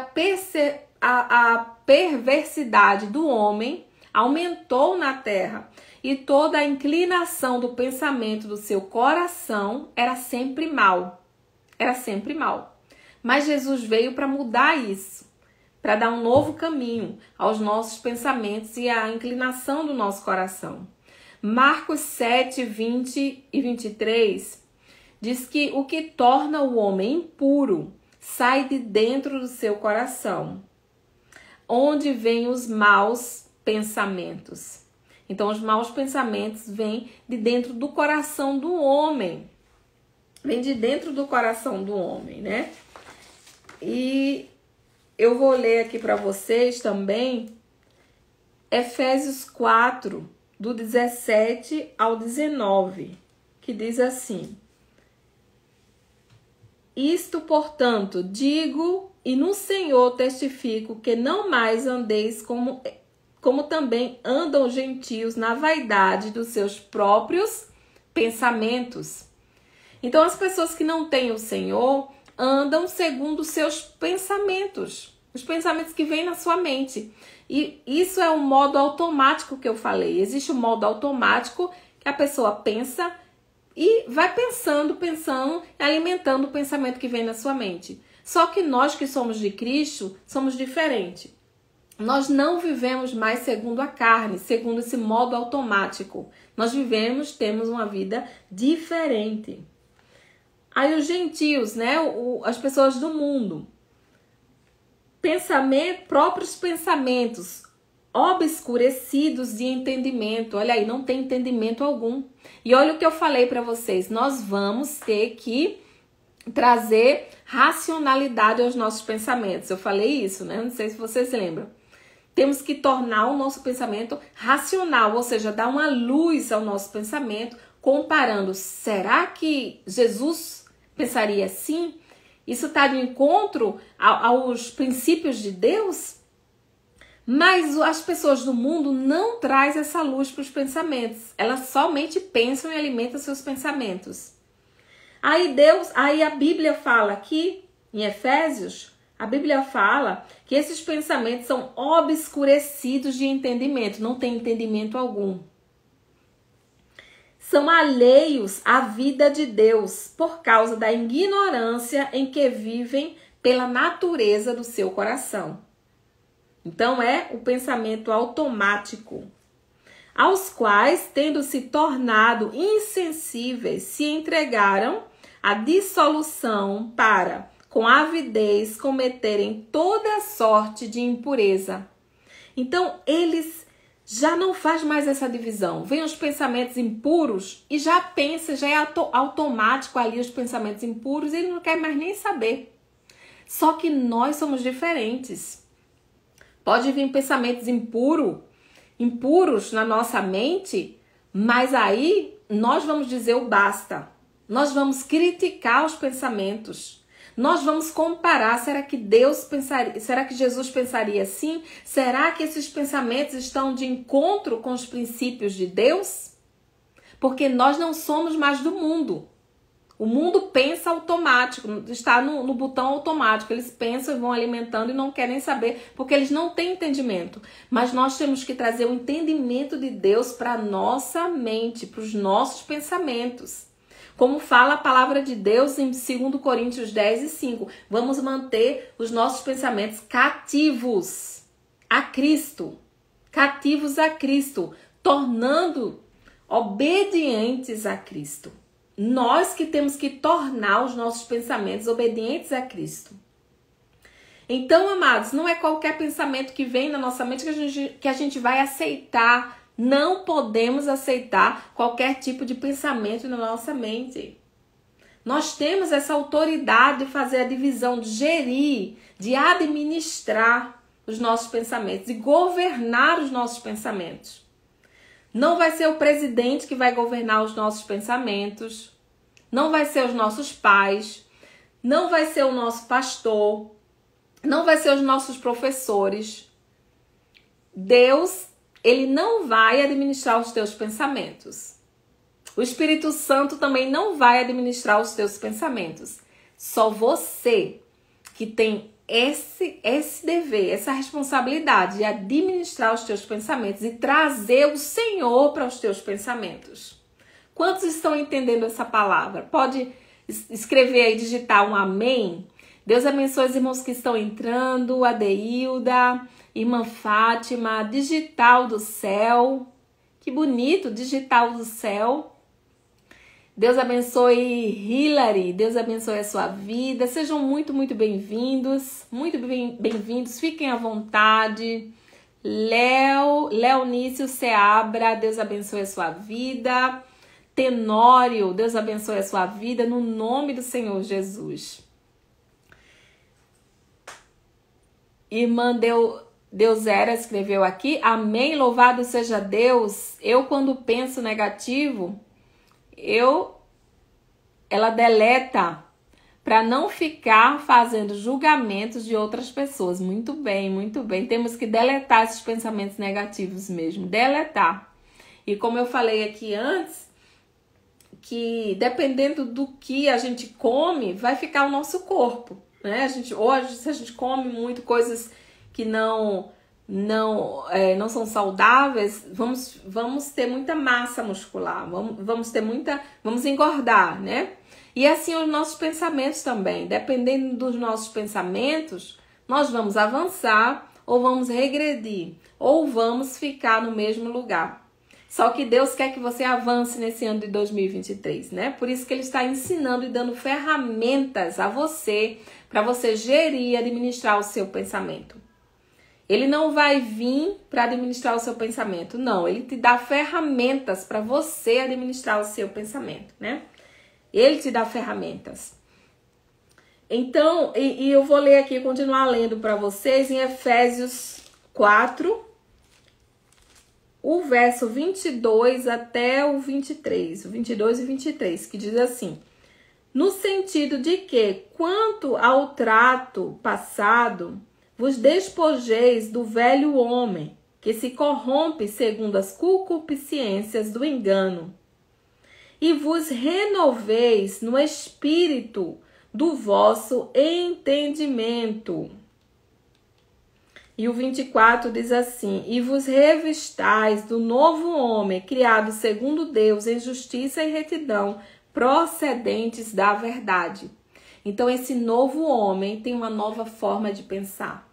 perversidade do homem aumentou na terra e toda a inclinação do pensamento do seu coração era sempre mal. Era sempre mal. Mas Jesus veio para mudar isso, para dar um novo caminho aos nossos pensamentos e à inclinação do nosso coração. Marcos 7:20 e 23 diz que o que torna o homem impuro sai de dentro do seu coração, onde vêm os maus pensamentos. Então, os maus pensamentos vêm de dentro do coração do homem. Vem de dentro do coração do homem, né? E eu vou ler aqui para vocês também Efésios 4, do 17 ao 19, que diz assim: Isto, portanto, digo e no Senhor testifico que não mais andeis como também andam os gentios na vaidade dos seus próprios pensamentos. Então, as pessoas que não têm o Senhor andam segundo os seus pensamentos, os pensamentos que vêm na sua mente. E isso é um modo automático que eu falei. Existe um modo automático que a pessoa pensa e vai pensando, alimentando o pensamento que vem na sua mente. Só que nós que somos de Cristo, somos diferentes. Nós não vivemos mais segundo a carne, segundo esse modo automático. Nós temos uma vida diferente. Aí os gentios, né, as pessoas do mundo, próprios pensamentos obscurecidos de entendimento. Olha aí, não tem entendimento algum. E olha o que eu falei para vocês, nós vamos ter que trazer racionalidade aos nossos pensamentos. Eu falei isso, né? Não sei se vocês lembram. temos que tornar o nosso pensamento racional, ou seja, dar uma luz ao nosso pensamento, comparando, será que Jesus pensaria assim? Isso está de encontro aos princípios de Deus? Mas as pessoas do mundo não trazem essa luz para os pensamentos. Elas somente pensam e alimentam seus pensamentos. Aí a Bíblia fala aqui, em Efésios, a Bíblia fala que esses pensamentos são obscurecidos de entendimento. Não tem entendimento algum. São alheios à vida de Deus por causa da ignorância em que vivem pela natureza do seu coração. Então é o pensamento automático, aos quais, tendo se tornado insensíveis, se entregaram à dissolução para, com avidez, cometerem toda sorte de impureza. Então eles já não fazem mais essa divisão. Vem os pensamentos impuros e já pensa, já é automático ali os pensamentos impuros e ele não quer mais nem saber. Só que nós somos diferentes. Pode vir pensamentos impuros na nossa mente, mas aí nós vamos dizer o basta. Nós vamos criticar os pensamentos. Nós vamos comparar, será que Jesus pensaria assim? Será que esses pensamentos estão de encontro com os princípios de Deus? Porque nós não somos mais do mundo. O mundo pensa automático, está no botão automático. Eles pensam e vão alimentando e não querem saber, porque eles não têm entendimento. Mas nós temos que trazer o entendimento de Deus para a nossa mente, para os nossos pensamentos. Como fala a palavra de Deus em 2 Coríntios 10:5. Vamos manter os nossos pensamentos cativos a Cristo. Cativos a Cristo, tornando obedientes a Cristo. Nós que temos que tornar os nossos pensamentos obedientes a Cristo. Então, amados, não é qualquer pensamento que vem na nossa mente que a gente vai aceitar. Não podemos aceitar qualquer tipo de pensamento na nossa mente. Nós temos essa autoridade de fazer a divisão, de gerir, de administrar os nossos pensamentos, de governar os nossos pensamentos. Não vai ser o presidente que vai governar os nossos pensamentos, não vai ser os nossos pais, não vai ser o nosso pastor, não vai ser os nossos professores. Deus, ele não vai administrar os teus pensamentos. O Espírito Santo também não vai administrar os teus pensamentos. Só você que tem esse dever, essa responsabilidade de administrar os teus pensamentos e trazer o Senhor para os teus pensamentos. Quantos estão entendendo essa palavra? Pode escrever aí, digitar um amém. Deus abençoe os irmãos que estão entrando, a Deilda, irmã Fátima, digital do céu. Que bonito, digital do céu. Deus abençoe Hilary, Deus abençoe a sua vida. Sejam muito bem-vindos, bem-vindos. Fiquem à vontade. Leonício Seabra, Deus abençoe a sua vida. Tenório, Deus abençoe a sua vida, no nome do Senhor Jesus. Irmã Deusera escreveu aqui, amém, louvado seja Deus. Eu, quando penso negativo, ela deleta para não ficar fazendo julgamentos de outras pessoas. Muito bem. Temos que deletar esses pensamentos negativos mesmo, deletar. E como eu falei aqui antes, que dependendo do que a gente come, vai ficar o nosso corpo, né? Hoje, se a gente come muito coisas que não são saudáveis, vamos ter muita massa muscular, vamos engordar, né? E assim os nossos pensamentos também, dependendo dos nossos pensamentos, nós vamos avançar ou vamos regredir, ou vamos ficar no mesmo lugar. Só que Deus quer que você avance nesse ano de 2023, né? Por isso que Ele está ensinando e dando ferramentas a você, para você gerir e administrar o seu pensamento. Ele não vai vir para administrar o seu pensamento, não. Ele te dá ferramentas para você administrar o seu pensamento, né? Ele te dá ferramentas. Então, e eu vou ler aqui, continuar lendo para vocês em Efésios 4, o verso 22 até o 23, o 22 e 23, que diz assim: no sentido de que, quanto ao trato passado, vos despojeis do velho homem, que se corrompe segundo as concupiscências do engano, e vos renoveis no espírito do vosso entendimento. E o 24 diz assim: e vos revistais do novo homem, criado segundo Deus, em justiça e retidão, procedentes da verdade. Então, esse novo homem tem uma nova forma de pensar.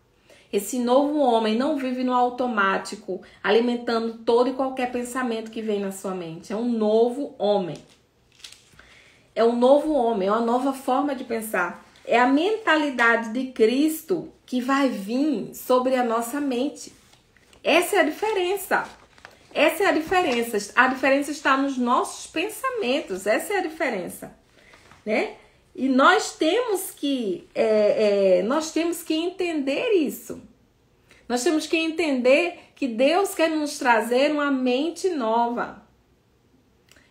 Esse novo homem não vive no automático, alimentando todo e qualquer pensamento que vem na sua mente. É um novo homem. É um novo homem, é uma nova forma de pensar. É a mentalidade de Cristo que vai vir sobre a nossa mente. Essa é a diferença. Essa é a diferença. A diferença está nos nossos pensamentos. Essa é a diferença, né? E nós temos que entender isso. Nós temos que entender que Deus quer nos trazer uma mente nova.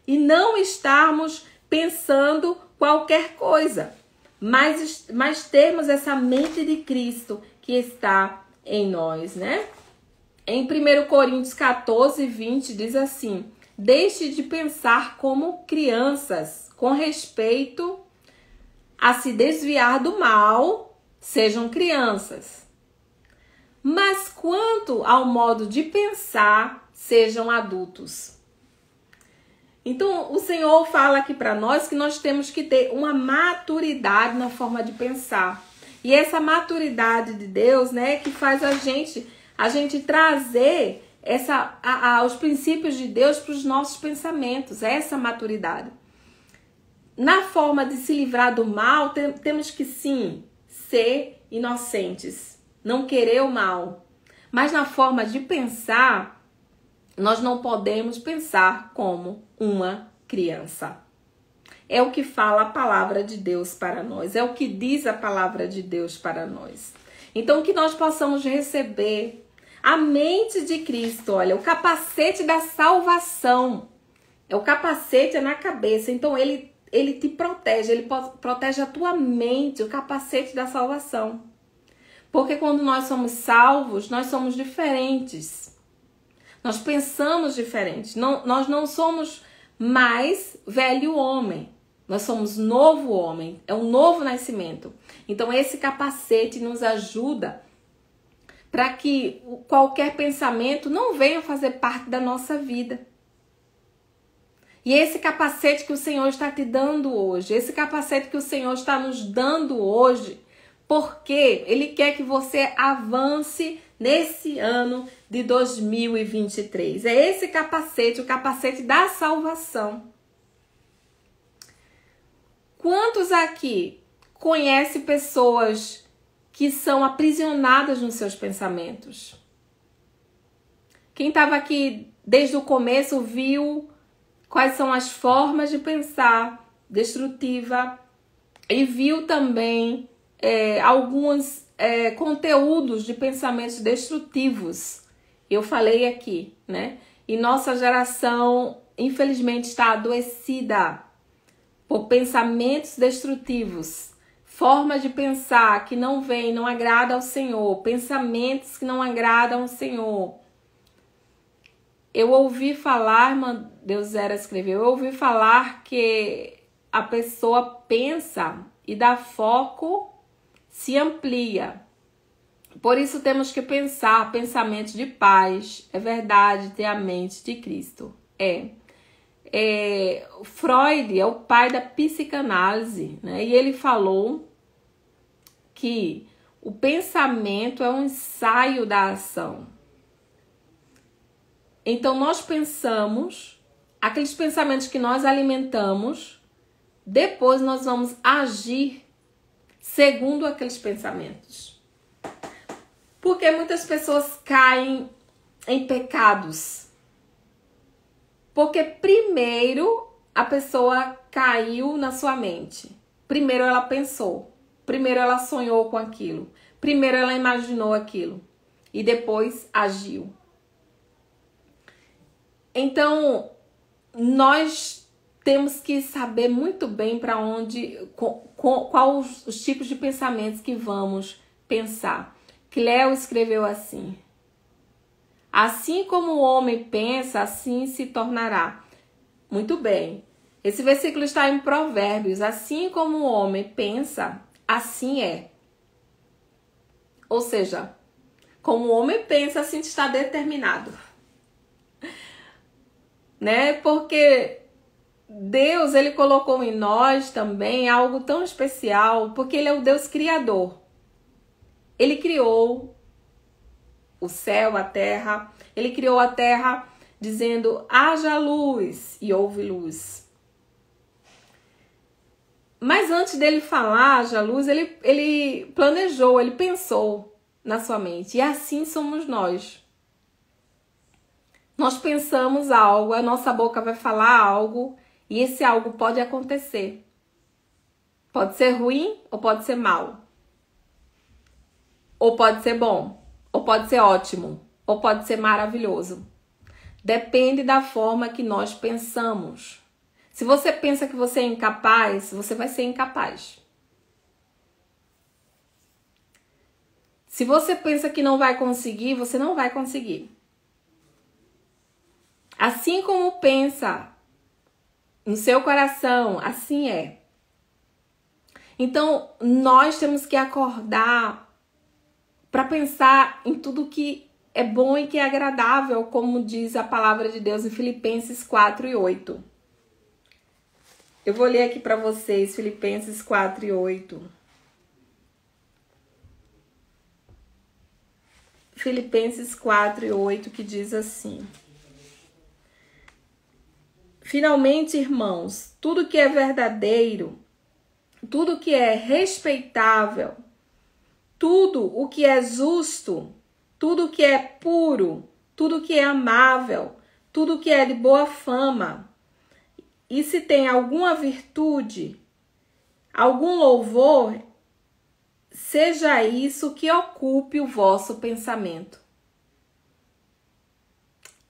E não estarmos pensando qualquer coisa, mas termos essa mente de Cristo que está em nós, né? Em 1 Coríntios 14, 20 diz assim: deixe de pensar como crianças, com respeito a se desviar do mal, sejam crianças. Mas quanto ao modo de pensar, sejam adultos. Então, o Senhor fala aqui para nós que nós temos que ter uma maturidade na forma de pensar. E essa maturidade de Deus, né, que faz a gente trazer os princípios de Deus para os nossos pensamentos, essa maturidade. Na forma de se livrar do mal, temos que sim ser inocentes, não querer o mal. Mas na forma de pensar, nós não podemos pensar como uma criança. É o que fala a palavra de Deus para nós, é o que diz a palavra de Deus para nós. Então, que nós possamos receber a mente de Cristo, olha, o capacete da salvação. O capacete é na cabeça, então ele te protege, ele protege a tua mente, o capacete da salvação. Porque quando nós somos salvos, nós somos diferentes. Nós pensamos diferente. Nós não somos mais velho homem. Nós somos novo homem. É um novo nascimento. Então, esse capacete nos ajuda para que qualquer pensamento não venha fazer parte da nossa vida. E esse capacete que o Senhor está te dando hoje, esse capacete que o Senhor está nos dando hoje, porque Ele quer que você avance nesse ano de 2023. É esse capacete, o capacete da salvação. Quantos aqui conhecem pessoas que são aprisionadas nos seus pensamentos? Quem estava aqui desde o começo viu quais são as formas de pensar destrutiva e viu também alguns conteúdos de pensamentos destrutivos. Eu falei aqui, né? E nossa geração, infelizmente, está adoecida por pensamentos destrutivos, formas de pensar que não vêm, não agrada ao Senhor, pensamentos que não agradam ao Senhor. Eu ouvi falar, irmã Deusera escreveu, eu ouvi falar que a pessoa pensa e dá foco, se amplia. Por isso temos que pensar pensamentos de paz. É verdade, ter a mente de Cristo. Freud é o pai da psicanálise, né? E ele falou que o pensamento é um ensaio da ação. Então nós pensamos, aqueles pensamentos que nós alimentamos, depois nós vamos agir segundo aqueles pensamentos. Porque muitas pessoas caem em pecados. Porque primeiro a pessoa caiu na sua mente. Primeiro ela pensou. Primeiro ela sonhou com aquilo. Primeiro ela imaginou aquilo. e depois agiu. Então, nós temos que saber muito bem para onde, qual os tipos de pensamentos que vamos pensar. Cleo escreveu assim: assim como o homem pensa, assim se tornará. Muito bem. Esse versículo está em Provérbios. Assim como o homem pensa, assim é. Ou seja, como o homem pensa, assim está determinado. Né? Porque Deus, ele colocou em nós também algo tão especial, porque ele é o Deus criador. Ele criou o céu, a terra. Ele criou a terra dizendo: haja luz, e houve luz. Mas antes dele falar haja luz, ele planejou, ele pensou na sua mente. E assim somos nós. Nós pensamos algo, a nossa boca vai falar algo, e esse algo pode acontecer. Pode ser ruim ou pode ser mal. Ou pode ser bom, ou pode ser ótimo, ou pode ser maravilhoso. Depende da forma que nós pensamos. Se você pensa que você é incapaz, você vai ser incapaz. Se você pensa que não vai conseguir, você não vai conseguir. Assim como pensa no seu coração, assim é. Então, nós temos que acordar para pensar em tudo que é bom e que é agradável, como diz a palavra de Deus em Filipenses 4:8. Eu vou ler aqui para vocês, Filipenses 4:8. Filipenses 4:8, que diz assim: finalmente, irmãos, tudo que é verdadeiro, tudo que é respeitável, tudo o que é justo, tudo que é puro, tudo que é amável, tudo que é de boa fama, e se tem alguma virtude, algum louvor, seja isso que ocupe o vosso pensamento.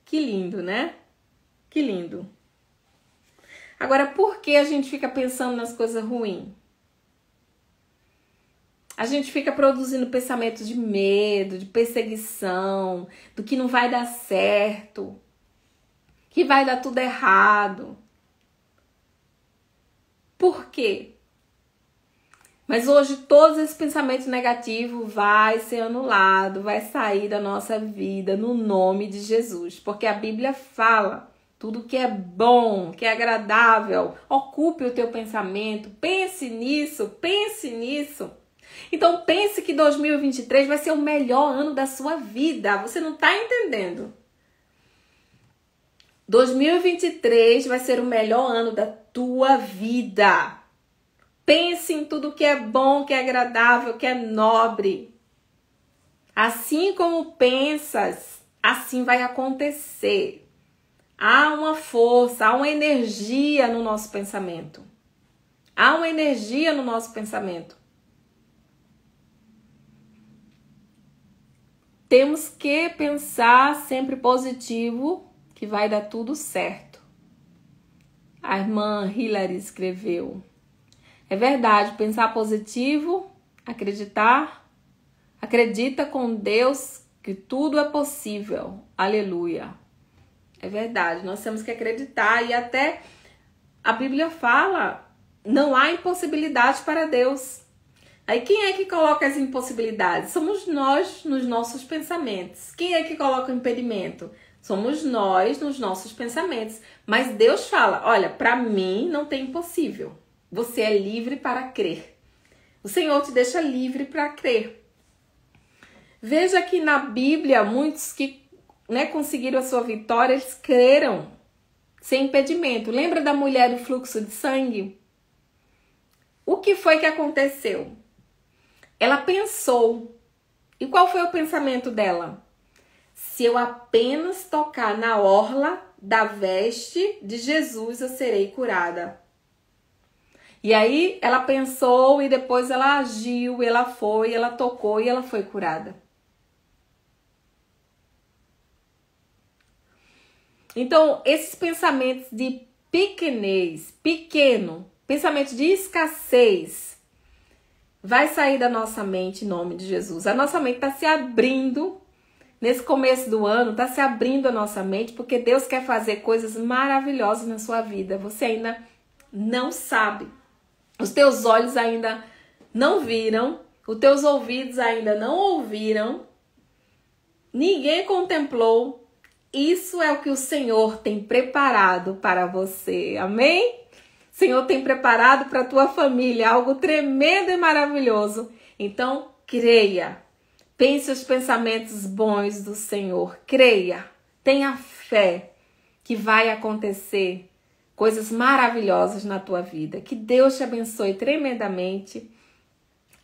Que lindo, né? Que lindo. Agora, por que a gente fica pensando nas coisas ruins? A gente fica produzindo pensamentos de medo, de perseguição, do que não vai dar certo, que vai dar tudo errado. Por quê? Mas hoje todos esses pensamentos negativos vai ser anulado, vai sair da nossa vida no nome de Jesus. Porque a Bíblia fala, tudo que é bom, que é agradável, ocupe o teu pensamento, pense nisso, pense nisso. Então pense que 2023 vai ser o melhor ano da sua vida. Você não está entendendo. 2023 vai ser o melhor ano da tua vida. Pense em tudo que é bom, que é agradável, que é nobre. Assim como pensas, assim vai acontecer. Há uma força, há uma energia no nosso pensamento. Há uma energia no nosso pensamento. Temos que pensar sempre positivo, que vai dar tudo certo. A irmã Hilary escreveu. É verdade, pensar positivo, acredita com Deus que tudo é possível. Aleluia. É verdade, nós temos que acreditar e até a Bíblia fala, não há impossibilidade para Deus. Aí quem é que coloca as impossibilidades? Somos nós nos nossos pensamentos. Quem é que coloca o impedimento? Somos nós nos nossos pensamentos. Mas Deus fala, olha, para mim não tem impossível. Você é livre para crer. O Senhor te deixa livre para crer. Veja que na Bíblia, muitos que conseguiram a sua vitória, eles creram sem impedimento. Lembra da mulher do fluxo de sangue? O que foi que aconteceu? Ela pensou. E qual foi o pensamento dela? Se eu apenas tocar na orla da veste de Jesus, eu serei curada. E aí ela pensou e depois ela agiu, ela foi, ela tocou e ela foi curada. Então, esses pensamentos de pequenez, pequeno, pensamento de escassez, vai sair da nossa mente em nome de Jesus. A nossa mente está se abrindo, nesse começo do ano, está se abrindo a nossa mente, porque Deus quer fazer coisas maravilhosas na sua vida. Você ainda não sabe. Os teus olhos ainda não viram, os teus ouvidos ainda não ouviram, ninguém contemplou. Isso é o que o Senhor tem preparado para você. Amém? O Senhor tem preparado para a tua família algo tremendo e maravilhoso. Então, creia. Pense os pensamentos bons do Senhor. Creia. Tenha fé que vai acontecer coisas maravilhosas na tua vida. Que Deus te abençoe tremendamente.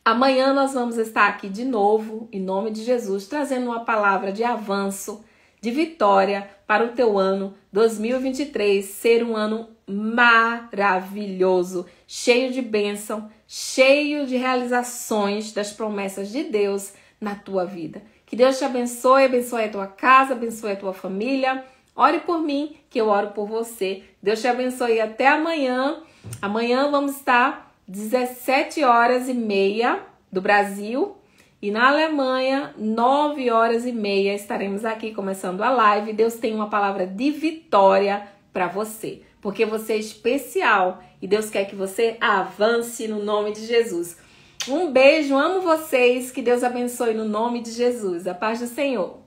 Amanhã nós vamos estar aqui de novo, em nome de Jesus, trazendo uma palavra de avanço, de vitória para o teu ano 2023 ser um ano maravilhoso, cheio de bênção, cheio de realizações das promessas de Deus na tua vida. Que Deus te abençoe, abençoe a tua casa, abençoe a tua família. Ore por mim, que eu oro por você. Deus te abençoe até amanhã. Amanhã vamos estar 17h30 do Brasil. E na Alemanha, 9h30, estaremos aqui começando a live. Deus tem uma palavra de vitória para você, porque você é especial e Deus quer que você avance no nome de Jesus. Um beijo, amo vocês, que Deus abençoe no nome de Jesus. A paz do Senhor.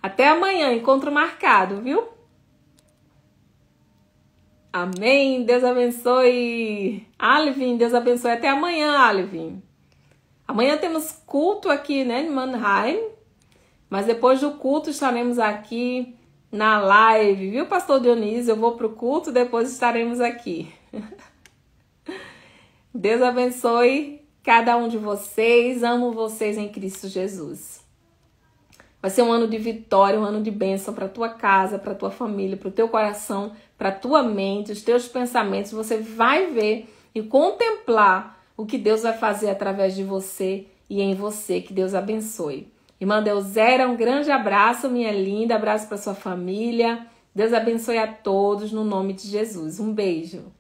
Até amanhã, encontro marcado, viu? Amém, Deus abençoe. Alvin, Deus abençoe. Até amanhã, Alvin. Amanhã temos culto aqui, né, em Mannheim, mas depois do culto estaremos aqui na live, viu, pastor Dionísio? Eu vou pro culto, depois estaremos aqui. Deus abençoe cada um de vocês, amo vocês em Cristo Jesus. Vai ser um ano de vitória, um ano de bênção para tua casa, para tua família, para o teu coração, para tua mente, os teus pensamentos. Você vai ver e contemplar o que Deus vai fazer através de você e em você. Que Deus abençoe. Irmã Deusera, um grande abraço, minha linda. Abraço para sua família. Deus abençoe a todos no nome de Jesus. Um beijo.